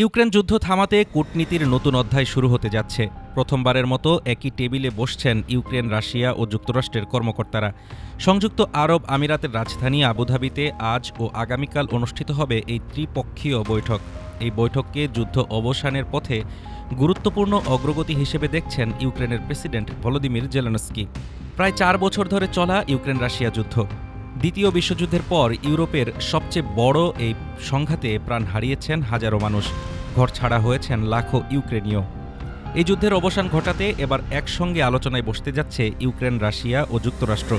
Ukraine যুদ্ধ থামাতে কূটনীতির নতুন অধ্যায় শুরু হতে যাচ্ছে। প্রথমবারের মতো একই টেবিলে বসছেন ইউক্রেন, রাশিয়া ও যুক্তরাষ্ট্রের কর্মকর্তারা। সংযুক্ত আরব আমিরাতের রাজধানী আবুধাবিতে আজ ও আগামীকাল অনুষ্ঠিত হবে এই ত্রিপক্ষীয় বৈঠক। এই বৈঠককে যুদ্ধ অবসানের পথে গুরুত্বপূর্ণ অগ্রগতি হিসেবে দেখছেন ইউক্রেনের প্রেসিডেন্ট ভলোদিমির জেলেনস্কি। প্রায় 4 বছর ধরে চলা ইউক্রেন রাশিয়া যুদ্ধ। দ্বিতীয় বিশ্বযুদ্ধের পর ইউরোপের সবচেয়ে বড় এই সংঘাতে প্রাণ হারিয়েছেন হাজারো মানুষ, ঘর ছাড়া হয়েছেন লাখো ইউক্রেনীয়। এই যুদ্ধের অবসান ঘটাতে এবার একসঙ্গে আলোচনায় বসতে যাচ্ছে ইউক্রেন, রাশিয়া ও যুক্তরাষ্ট্র।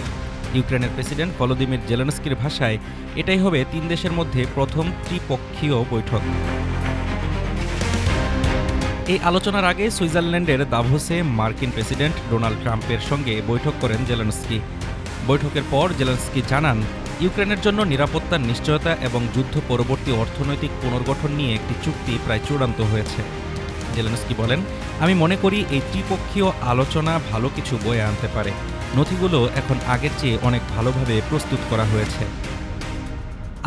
ইউক্রেনের প্রেসিডেন্ট ভলোদিমির জেলেনস্কির ভাষায় এটাই হবে 3 দেশের মধ্যে প্রথম ত্রিপক্ষীয় বৈঠক। এই আলোচনার আগে সুইজারল্যান্ডের দাভোসে মার্কিন প্রেসিডেন্ট ডোনাল্ড ট্রাম্পের সঙ্গে বৈঠক করেন জেলেনস্কি। বৈঠকের পর জেলেনস্কি জানান, ইউক্রেনের জন্য নিরাপত্তার নিশ্চয়তা এবং যুদ্ধ পরবর্তী অর্থনৈতিক পুনর্গঠন নিয়ে একটি চুক্তি প্রায় চূড়ান্ত হয়েছে। জেলেনস্কি বলেন, আমি মনে করি এই ত্রিপক্ষীয় আলোচনা ভালো কিছু বয়ে আনতে পারে। নথিগুলো এখন আগের চেয়ে অনেক ভালোভাবে প্রস্তুত করা হয়েছে।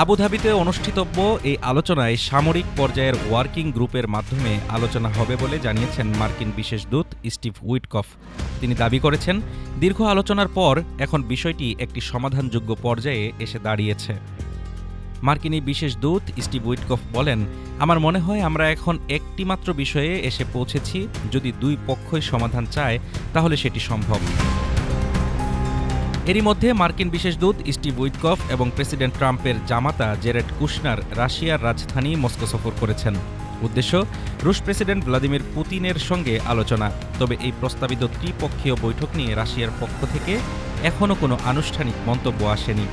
আবুধাবিতে অনুষ্ঠিতব্য এই আলোচনায় সামরিক পর্যায়ের ওয়ার্কিং গ্রুপের মাধ্যমে আলোচনা হবে বলে জানিয়েছেন মার্কিন বিশেষ দূত স্টিভ উইটকফ। তিনি দাবি করেছেন, দীর্ঘ আলোচনার পর এখন বিষয়টি একটি সমাধানযোগ্য পর্যায়ে এসে দাঁড়িয়েছে। মার্কিন এই বিশেষ দূত স্টিভ উইটকফ বলেন, আমার মনে হয় আমরা এখন একটি মাত্র বিষয়ে এসে পৌঁছেছি। যদি দুই পক্ষই সমাধান চায় তাহলে সেটি সম্ভব। এরই মধ্যে মার্কিন বিশেষ দূত স্টিভ উইটকফ এবং প্রেসিডেন্ট ট্রাম্পের জামাতা জেরেড কুশনার রাশিয়ার রাজধানী মস্কো সফর করেছেন। উদ্দেশ্য, রুশ প্রেসিডেন্ট ভ্লাদিমির পুতিনের সঙ্গে আলোচনা। তবে এই প্রস্তাবিত ত্রিপক্ষীয় বৈঠক নিয়ে রাশিয়ার পক্ষ থেকে এখনও কোনো আনুষ্ঠানিক মন্তব্য আসেনি।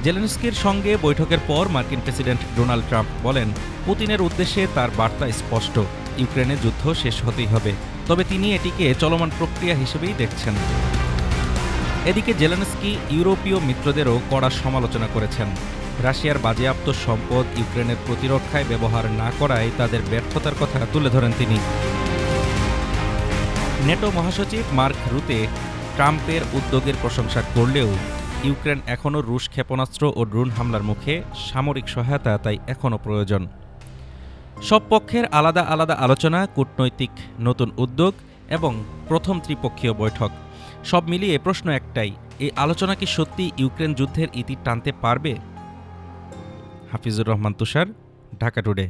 জেলেনস্কির সঙ্গে বৈঠকের পর মার্কিন প্রেসিডেন্ট ডোনাল্ড ট্রাম্প বলেন, পুতিনের উদ্দেশ্যে তার বার্তা স্পষ্ট, ইউক্রেনের যুদ্ধ শেষ হতেই হবে। তবে তিনি এটিকে চলমান প্রক্রিয়া হিসেবেই দেখছেন। এদিকে জেলেনস্কি ইউরোপীয় মিত্রদেরও কড়া সমালোচনা করেছেন। রাশিয়ার বাজেয়াপ্ত সম্পদ ইউক্রেনের প্রতিরক্ষায় ব্যবহার না করায় তাদের ব্যর্থতার কথা তুলে ধরেন তিনি। নেটো মহাসচিব মার্ক রুতে ট্রাম্পের উদ্যোগের প্রশংসা করলেও ইউক্রেন এখনও রুশ ক্ষেপণাস্ত্র ও ড্রোন হামলার মুখে, সামরিক সহায়তা তাই এখনও প্রয়োজন। সব পক্ষের আলাদা আলাদা আলোচনা, কূটনৈতিক নতুন উদ্যোগ এবং প্রথম ত্রিপক্ষীয় বৈঠক, সব মিলিয়ে প্রশ্ন একটাই, এই আলোচনা কি সত্যি ইউক্রেন যুদ্ধের ইতি টানতে পারবে? হাফিজুর রহমান তুষার, ঢাকা টুডে।